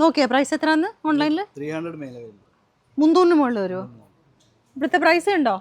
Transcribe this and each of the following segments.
നോക്കിയാ price എത്രയാന്ന് ഓൺലൈനിൽ? 300 മേലെ വരും. 300 മുകളിൽ വരുമോ? ഇവിടുത്തെ പ്രൈസ് ഉണ്ടോ?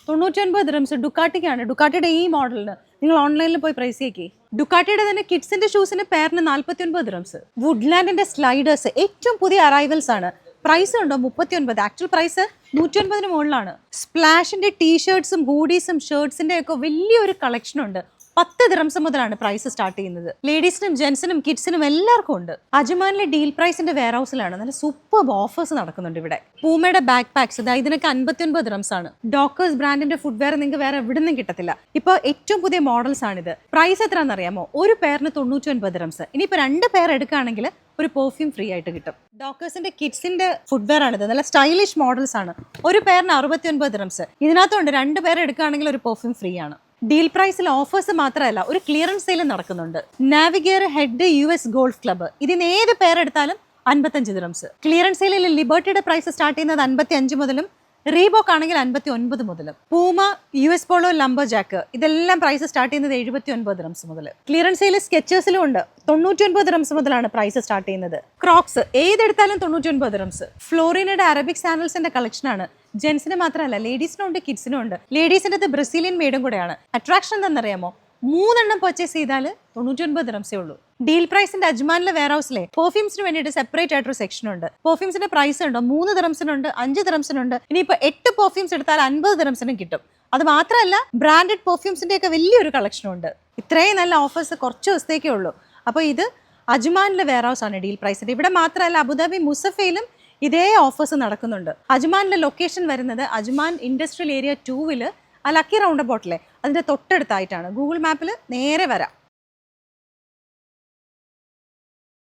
99 ദിറംസ് ഡുക്കാട്ടിക്കാണ്. ഡുക്കാട്ടിയുടെ ഈ മോഡലിന് നിങ്ങൾ ഓൺലൈനിൽ പോയി പ്രൈസ് ചെയ്യേ. ഡുക്കാട്ടിയുടെ തന്നെ കിഡ്സിന്റെ ഷൂസിന് പേരിന് 49 ദിറംസ്. വുഡ്ലാൻഡിന്റെ സ്ലൈഡേഴ്സ് ഏറ്റവും പുതിയ അറൈവൽസ് ആണ്. പ്രൈസ് ഉണ്ടോ 39. ആക്ച്വൽ പ്രൈസ് 150 മുകളിലാണ്. സ്പ്ലാഷിന്റെ ടീഷർട്ട്സും ഹൂഡീസും ഷർട്ട്സിന്റെ ഒക്കെ വലിയൊരു കളക്ഷൻ ഉണ്ട്. 10 ദിറംസ് മുതലാണ് പ്രൈസ് സ്റ്റാർട്ട് ചെയ്യുന്നത്. ലേഡീസിനും ജെന്റ്സിനും കിഡ്സിനും എല്ലാവർക്കും ഉണ്ട്. അജ്മാനിലെ ഡീൽ പ്രൈസിന്റെ വെയർ ഹൗസിലാണ് നല്ല സൂപ്പർ ഓഫേഴ്സ് നടക്കുന്നുണ്ട് ഇവിടെ. പൂമയുടെ ബാക്ക് പാക്സ് ഇതിനൊക്കെ 59 ദിറംസ് ആണ്. ഡോക്കേഴ്സ് ബ്രാൻഡിന്റെ ഫുഡ്വെയർ നിങ്ങൾക്ക് വേറെ എവിടെ നിന്നും കിട്ടത്തില്ല. ഇപ്പോൾ ഏറ്റവും പുതിയ മോഡൽസ് ആണിത്. പ്രൈസ് എത്രയാണെന്ന് അറിയാമോ? ഒരു പെയറിന് 99 ദിറംസ്. ഇനിയിപ്പോൾ 2 പെയർ എടുക്കുകയാണെങ്കിൽ ഒരു പെർഫ്യൂം ഫ്രീ ആയിട്ട് കിട്ടും. ഡോക്കേഴ്സിന്റെ കിഡ്സിന്റെ ഫുഡ്വെയർ ആണിത്. നല്ല സ്റ്റൈലിഷ് മോഡൽസ് ആണ്. ഒരു പെയറിന് 69 ദിറംസ്. ഇതിനകത്തുണ്ട് 2 പേർ എടുക്കുകയാണെങ്കിൽ ഒരു പെർഫ്യൂം ഫ്രീ ആണ്. ഡീൽ പ്രൈസിൽ ഓഫേഴ്സ് മാത്രമല്ല ഒരു ക്ലിയറൻസ് സെയിൽ നടക്കുന്നുണ്ട്. നാവിഗേർ ഹെഡ് US ഗോൾഫ് ക്ലബ്ബ് ഇതിന് ഏത് പേരെടുത്താലും 55 ദിറംസ്. ക്ലിയറൻസ് സെയിലിൽ ലിബർട്ടിയുടെ പ്രൈസ് സ്റ്റാർട്ട് ചെയ്യുന്നത് 55 മുതലും റീബോക്ക് ആണെങ്കിൽ 59 മുതലും. Puma US polo lumbar Jack ഇതെല്ലാം പ്രൈസ് സ്റ്റാർട്ട് ചെയ്യുന്നത് 79 ദിറംസ് മുതൽ. ക്ലിയറൻസ് സെയിൽ സ്കെച്ചേഴ്സിലും ഉണ്ട്. 99 ദിറംസ് മുതലാണ് പ്രൈസ് സ്റ്റാർട്ട് ചെയ്യുന്നത്. ക്രോക്സ് ഏതെടുത്താലും 99 ദിറംസ്. ഫ്ലോറിനയുടെ അറബിക് സാൻഡൽസിന്റെ കളക്ഷൻ ആണ്. ജെന്റ്സിന് മാത്രമല്ല ലേഡീസിനും ഉണ്ട് കിഡ്സിനും ഉണ്ട്. ലേഡീസിൻ്റെ ബ്രസീലിയൻ മെയ്ഡും കൂടെയാണ്. അട്രാക്ഷൻ എന്താണെന്നറിയാമോ? 3 എണ്ണം പർച്ചേസ് ചെയ്താൽ 99 ദിറംസേ ഉള്ളൂ. ഡീൽ പ്രൈസിന്റെ അജ്മാനിലെ വെയർ ഹൗസിലെ പെർഫ്യൂംസിന് വേണ്ടിയിട്ട് സെപ്പറേറ്റ് ആയിട്ടൊരു സെക്ഷൻ ഉണ്ട്. പെർഫ്യൂംസിന്റെ പ്രൈസ് ഉണ്ടോ 3 ദിറംസിനുണ്ട്, 5 ദിറംസിനുണ്ട്. ഇനിയിപ്പോൾ 8 പെർഫ്യൂംസ് എടുത്താൽ 50 ദിറംസിനും കിട്ടും. അത് മാത്രമല്ല ബ്രാൻഡഡ് പെർഫ്യൂംസിന്റെ ഒക്കെ വലിയൊരു കളക്ഷനും ഉണ്ട്. ഇത്രയും നല്ല ഓഫേഴ്സ് കുറച്ച് ദിവസത്തേക്കേ ഉള്ളൂ. അപ്പോൾ ഇത് അജ്മാനിലെ വെയർ ഹൗസ് ആണ് ഡീൽ പ്രൈസിന്റെ. ഇവിടെ മാത്രമല്ല അബുദാബി മുസഫയിലും ഇതേ ഓഫേഴ്സ് നടക്കുന്നുണ്ട്. അജ്മാനിലെ ലൊക്കേഷൻ വരുന്നത് Ajman industrial area 2 lucky round അബൌട്ടിലെ അതിൻ്റെ തൊട്ടടുത്തായിട്ടാണ്. ഗൂഗിൾ മാപ്പിൽ നേരെ വരാം.